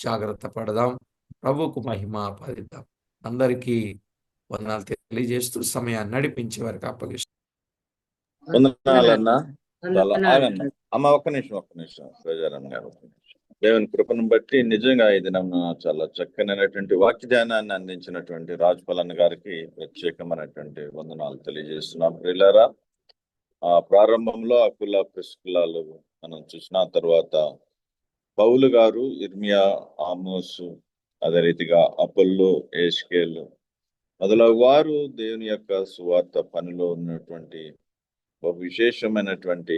జాగ్రత్త పడదాం, ప్రభువుకు మహిమ ఆపాదిద్దాం. అందరికీ వందనాలు తెలియజేస్తూ సమయాన్ని నడిపించే వారికి అప్పగిస్తాం. వందనాలన్నా. చాలా ఆగన్నా అమ్మ, ఒక్క నిమిషం ప్రజారామ్ గారు. దేవుని కృపను బట్టి నిజంగా ఇది నన్ను చాలా చక్కనైనటువంటి వాక్య ధ్యానాన్ని అందించినటువంటి రాజుపాలన్న గారికి ప్రత్యేకమైనటువంటి వందనాలు తెలియజేస్తున్నాం. ప్రియులారా, ఆ ప్రారంభంలో అకుల ప్రిస్కులాలు మనం చూసిన తర్వాత పౌలు గారు, ఇర్మియా, ఆమోసు, అదే రీతిగా అపోల్లో, ఏస్కేలు మొదలగు వారు దేవుని యొక్క సువార్త పనిలో ఉన్నటువంటి ఒక విశేషమైనటువంటి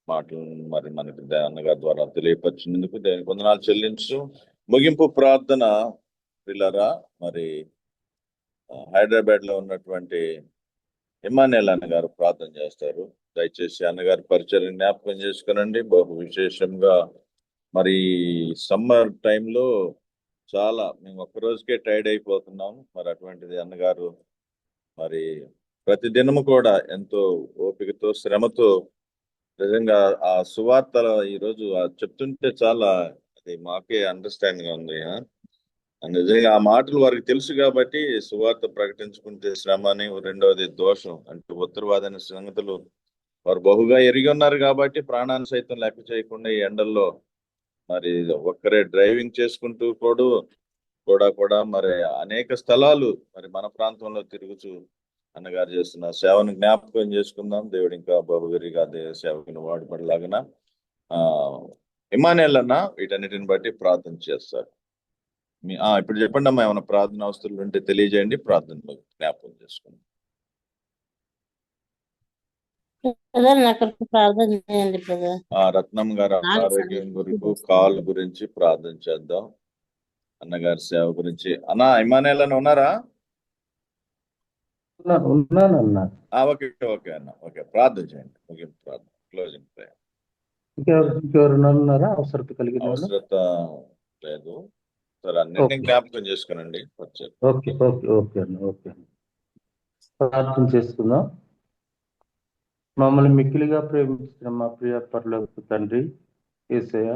మాటలను మరి మనకి అన్నగారి ద్వారా తెలియపరిచినందుకు దేవునికి వందనాలు చెల్లించు. ముగింపు ప్రార్థన పిల్లరా, మరి హైదరాబాద్ లో ఉన్నటువంటి ఇమానుయేల్ అన్నగారు ప్రార్థన చేస్తారు. దయచేసి అన్నగారి పరిచయం జ్ఞాపకం చేసుకునండి. బహు విశేషంగా మరి సమ్మర్ టైంలో చాలా మేము ఒక్క రోజుకే టైర్డ్ అయిపోతున్నాం. మరి అటువంటిది అన్నగారు మరి ప్రతి దినము కూడా ఎంతో ఓపికతో, శ్రమతో నిజంగా ఆ సువార్త ఈరోజు చెప్తుంటే చాలా అది మాకే అండర్స్టాండింగ్ గా ఉంది. నిజంగా ఆ మాటలు వారికి తెలుసు కాబట్టి సువార్త ప్రకటించుకుంటే శ్రమ అని, రెండవది దోషం అంటే ఉత్తరవాదన సంగతులు వారు బహుగా ఎరిగి ఉన్నారు కాబట్టి ప్రాణాన్ని సైతం లెక్క చేయకుండా ఈ ఎండల్లో మరి ఒక్కరే డ్రైవింగ్ చేసుకుంటూ కూడా మరి అనేక స్థలాలు మరి మన ప్రాంతంలో తిరుగుచూ అన్నగారు చేస్తున్న సేవను జ్ఞాపకం చేసుకుందాం. దేవుడు ఇంకా బహుగరిగా సేవకుని వాడుపడలాగన ఇమానుయేల్ అన్న వీటన్నిటిని బట్టి ప్రార్థన చేస్తారు. ఇప్పుడు చెప్పండి అమ్మా, ఏమైనా ప్రార్థన అవసరాలు ఉంటే తెలియజేయండి, ప్రార్థనలో జ్ఞాపకం చేసుకుందాం. రత్నం గారు ఆరోగ్యం గురించి, కాల్ గురించి ప్రార్థన చేద్దాం. అన్నగారి సేవ గురించి. అన్నా ఇమానుయేల్ అన్న ఉన్నారా? ఓకే అన్న, ఓకే. ప్రార్థన చేయండి. ముగింపు ప్రార్థన, క్లోజింగ్ ప్రేయర్. అవసరత లేదు సార్, అన్నింటినీ జ్ఞాపకం చేసుకునండి. ప్రార్థన చేసుకుందాం. మమ్మల్ని మిక్కిలిగా ప్రేమించిన మా ప్రియ పరలోకపు తండ్రి యేసయ్య,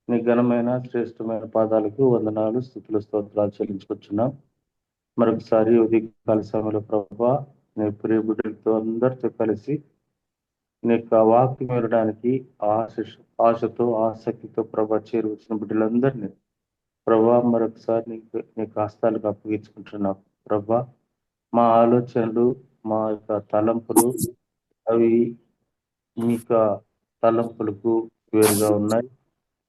నీ ఘనమైన శ్రేష్టమైన పాదాలకు వందనాలు, స్తుతులు, స్తోత్రాలు చెల్లించుకొచ్చున్నాం. మరొకసారి ఉదయకాల సమయంలో ప్రభువా, నీ ప్రియ బిడ్డలతో అందరితో కలిసి నీకు వాక్యం వినడానికి ఆశతో ఆసక్తితో ప్రభా చేరువచ్చిన బిడ్డలందరినీ ప్రభా మరొకసారి నీకు హస్తాలకు అప్పగించుకుంటున్నాం. ప్రభా, మా ఆలోచనలు, మా యొక్క తలంపులు అవి మీకు తలంపులకు వేరుగా ఉన్నాయి.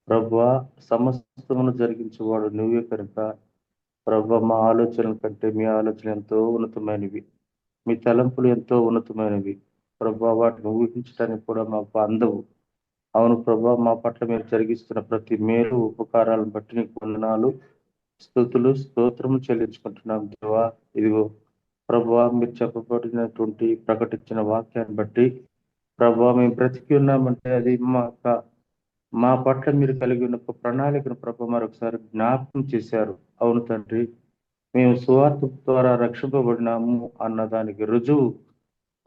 ప్రభువా, సమస్తమును జరిగించేవాడు నువ్వే కనుక ప్రభా, మా ఆలోచనల కంటే మీ ఆలోచన ఎంతో ఉన్నతమైనవి, మీ తలంపులు ఎంతో ఉన్నతమైనవి. ప్రభా, వాటిని ఊహించడానికి కూడా మాకు అందవు. అవును ప్రభా, మా పట్ల మీరు జరిగిస్తున్న ప్రతి మేలు ఉపకారాలను బట్టి నీకు వందనాలు, స్తుతులు, స్తోత్రము చెల్లించుకుంటున్నాం. దేవా, ఇదిగో ప్రభా, మీరు చెప్పబడినటువంటి ప్రకటించిన వాక్యాన్ని బట్టి ప్రభా మేము బ్రతికి ఉన్నామంటే అది మా పట్ల మీరు కలిగి ఉన్న ప్రణాళికను ప్రభా మరొకసారి జ్ఞాపకం చేశారు. అవును తండ్రి, మేము సువార్త ద్వారా రక్షింపబడినాము అన్నదానికి రుజువు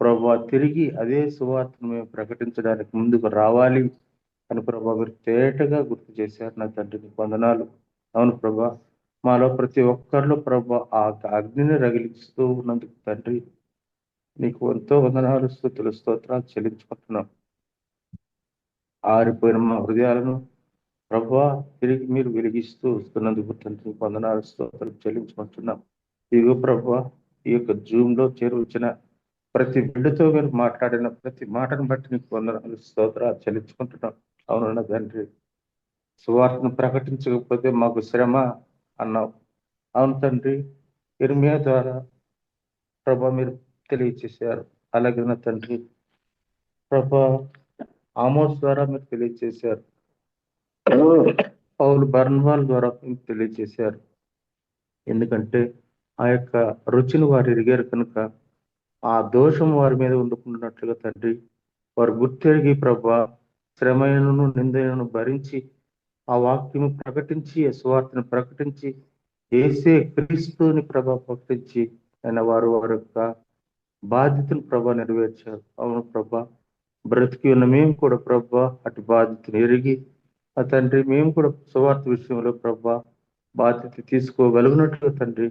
ప్రభా, తిరిగి అదే సువార్తను మేము ప్రకటించడానికి ముందుకు రావాలి అని ప్రభా మీరు తేటగా గుర్తు చేశారు. నా తండ్రి నీకు వందనాలు. అవును ప్రభా, మాలో ప్రతి ఒక్కరిలో ప్రభా ఆ అగ్నిని రగిలిస్తూ ఉన్నందుకు తండ్రి నీకు ఎంతో వందనాలు, స్తుతులు, స్తోత్రాలు చెల్లించుకుంటున్నాం. ఆరిపోయిన మా హృదయాలను ప్రభా తిరిగి మీరు వెలిగిస్తూ వస్తున్నందుకు తండ్రి వందనాలు, స్తోత్రాలు చెల్లించుకుంటున్నాం. ఇదిగో ప్రభా ఈ యొక్క జూమ్ లో చేరువచ్చిన ప్రతి బిడ్డతో మీరు మాట్లాడిన ప్రతి మాటను బట్టి నీకు వందనాలు, స్తోత్రాలు చెల్లించుకుంటున్నాం. అవునన్న తండ్రి, సువార్తను ప్రకటించకపోతే మాకు శ్రమ అన్నావు. అవును తండ్రి, ఇర్మియా ద్వారా ప్రభా మీరు తెలియచేశారు. అలాగే నా తండ్రి ప్రభా ఆమోస్ ద్వారా మీరు తెలియచేశారు. పౌలు బర్న్వాల్ ద్వారా మీకు తెలియచేశారు. ఎందుకంటే ఆ యొక్క రుచిని వారు ఎరిగారు కనుక ఆ దోషం వారి మీద ఉండకున్నట్లుగా తండ్రి వారు గుర్తెరిగి ప్రభా శ్రమను నిందను భరించి ఆ వాక్యము ప్రకటించి ఆ సువార్తను ప్రకటించి యేసే క్రీస్తుని ప్రభా ప్రకటించి ఆయన వారి యొక్క బాధ్యతను ప్రభా నెరవేర్చారు. అవును ప్రభా, బ్రతికి ఉన్న మేము కూడా ప్రభా అటు బాధ్యతను ఎరిగి ఆ తండ్రి మేము కూడా సువార్త విషయంలో ప్రభా బాధ్యత తీసుకోగలిగినట్లు తండ్రి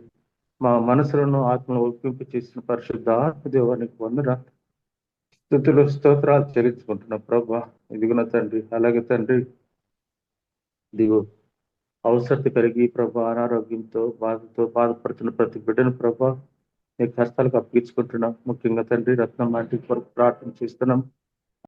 మా మనసులను ఆత్మను ఒప్పింపు చేసిన పరిశుద్ధ ఆత్మదేవానికి స్తుతులు, స్తోత్రాలు చెల్లించుకుంటున్నా ప్రభా. ఇదిగున తండ్రి, అలాగే తండ్రి ఇదిగో అవసరత కలిగి ప్రభా అనారోగ్యంతో బాధతో బాధపడుతున్న ప్రతి బిడ్డను ప్రభా మీ కష్టాలకు అప్పగించుకుంటున్నాం. ముఖ్యంగా తండ్రి రత్నం లాంటి కొరకు ప్రార్థన చేస్తున్నాం.